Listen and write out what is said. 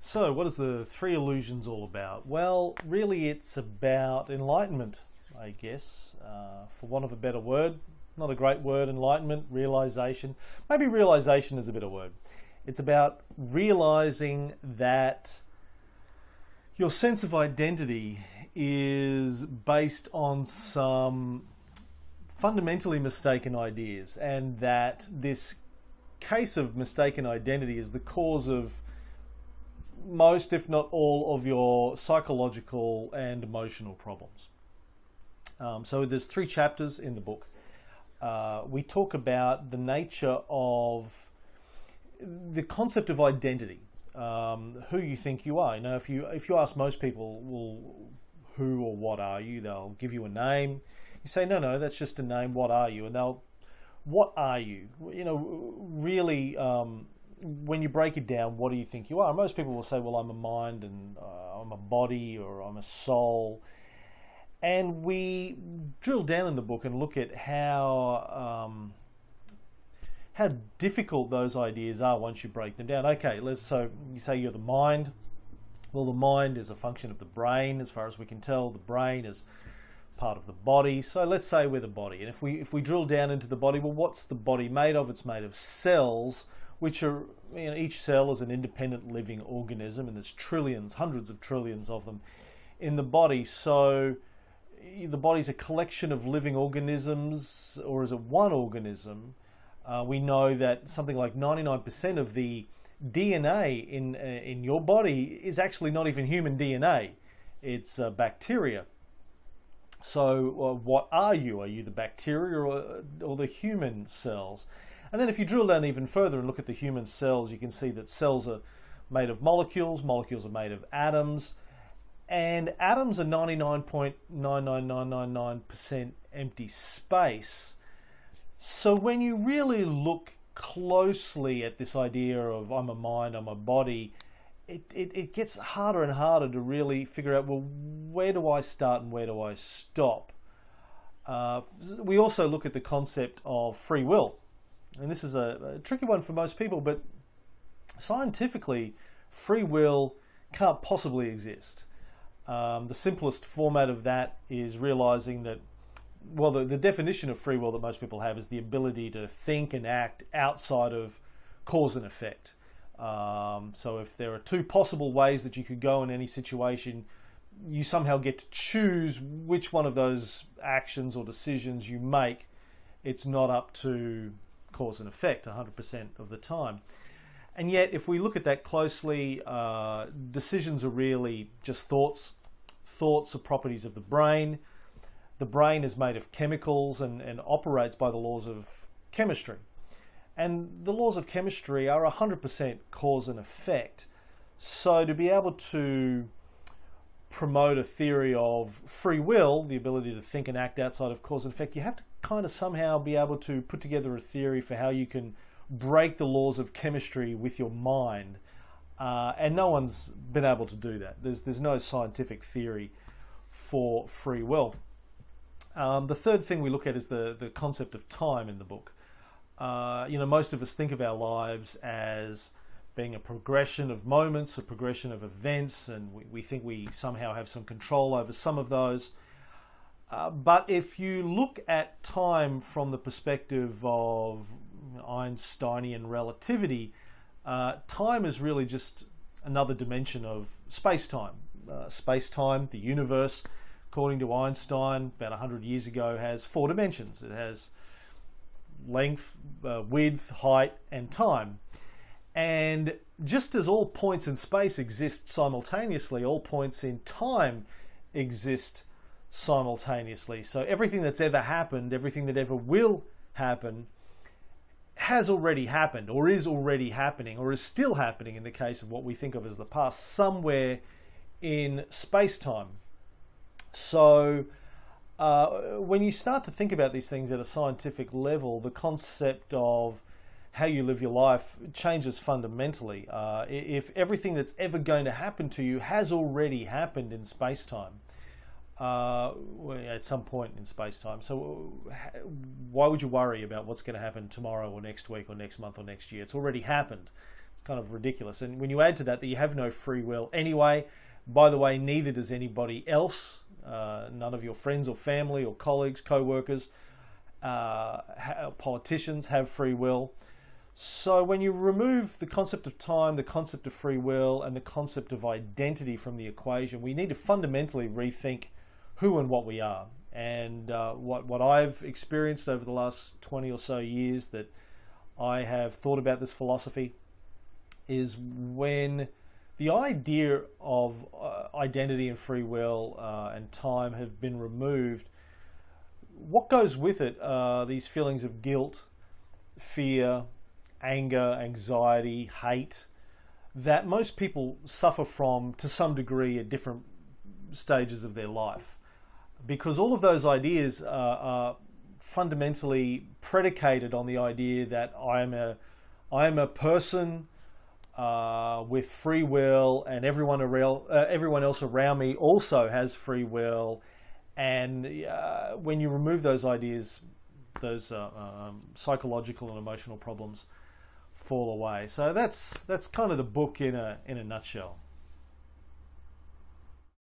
So, what is the three illusions all about? Well, really it's about enlightenment, I guess, for want of a better word. Not a great word, enlightenment, realization. Maybe realization is a better word. It's about realizing that your sense of identity is based on some fundamentally mistaken ideas, and that this case of mistaken identity is the cause of most, if not all, of your psychological and emotional problems. So there's 3 chapters in the book. We talk about the nature of the concept of identity, who you think you are. You know, if you ask most people, well, who or what are you? They'll give you a name. You say, no, that's just a name. What are you? And what are you? You know, really, when you break it down, what do you think you are? Most people will say, well, I'm a mind, and I'm a body, or I'm a soul. And we drill down in the book and look at how difficult those ideas are once you break them down. Okay, so you say you're the mind. Well, the mind is a function of the brain, as far as we can tell. The brain is part of the body. So let's say we're the body. And if we drill down into the body, well, what's the body made of? It's made of cells, which are, you know, each cell is an independent living organism, and there's trillions, hundreds of trillions of them in the body. So the body's a collection of living organisms, or is it one organism? We know that something like 99% of the DNA in your body is actually not even human DNA. It's bacteria. So what are you? Are you the bacteria or the human cells? And then if you drill down even further and look at the human cells, you can see that cells are made of molecules. Molecules are made of atoms. And atoms are 99.99999% empty space. So when you really look closely at this idea of I'm a mind, I'm a body, it gets harder and harder to really figure out, well, where do I start and where do I stop? We also look at the concept of free will. And this is a tricky one for most people, but scientifically, free will can't possibly exist. The simplest format of that is realizing that, well, the definition of free will that most people have is the ability to think and act outside of cause and effect. So if there are 2 possible ways that you could go in any situation, you somehow get to choose which one of those actions or decisions you make. It's not up to cause and effect 100% of the time. And yet, if we look at that closely, decisions are really just thoughts. Thoughts are properties of the brain. The brain is made of chemicals and operates by the laws of chemistry. And the laws of chemistry are 100% cause and effect. So to be able to promote a theory of free will, the ability to think and act outside of cause and effect, you have to kind of somehow be able to put together a theory for how you can break the laws of chemistry with your mind. And no one's been able to do that. There's no scientific theory for free will. The third thing we look at is the concept of time in the book. You know, most of us think of our lives as being a progression of moments, a progression of events, and we think we somehow have some control over some of those. But if you look at time from the perspective of Einsteinian relativity, time is really just another dimension of space-time. Space-time, the universe, according to Einstein, about 100 years ago, has 4 dimensions. It has length, width, height, and time. And just as all points in space exist simultaneously, all points in time exist simultaneously. So everything that's ever happened, everything that ever will happen, has already happened, or is already happening, or is still happening in the case of what we think of as the past, somewhere in space-time. So when you start to think about these things at a scientific level, the concept of how you live your life changes fundamentally. If everything that's ever going to happen to you has already happened in space-time, at some point in space-time, so why would you worry about what's going to happen tomorrow or next week or next month or next year? It's already happened. It's kind of ridiculous. And when you add to that you have no free will anyway, by the way, neither does anybody else. None of your friends or family or colleagues, co-workers, politicians have free will. So when you remove the concept of time, the concept of free will, and the concept of identity from the equation, we need to fundamentally rethink who and what we are. And what I've experienced over the last 20 or so years that I have thought about this philosophy is when the idea of identity and free will and time have been removed, what goes with it are these feelings of guilt, fear, anger, anxiety, hate, that most people suffer from to some degree at different stages of their life. Because all of those ideas are fundamentally predicated on the idea that I am a person with free will, and everyone else around me also has free will. And when you remove those ideas, those psychological and emotional problems fall away. So that's kind of the book in a nutshell.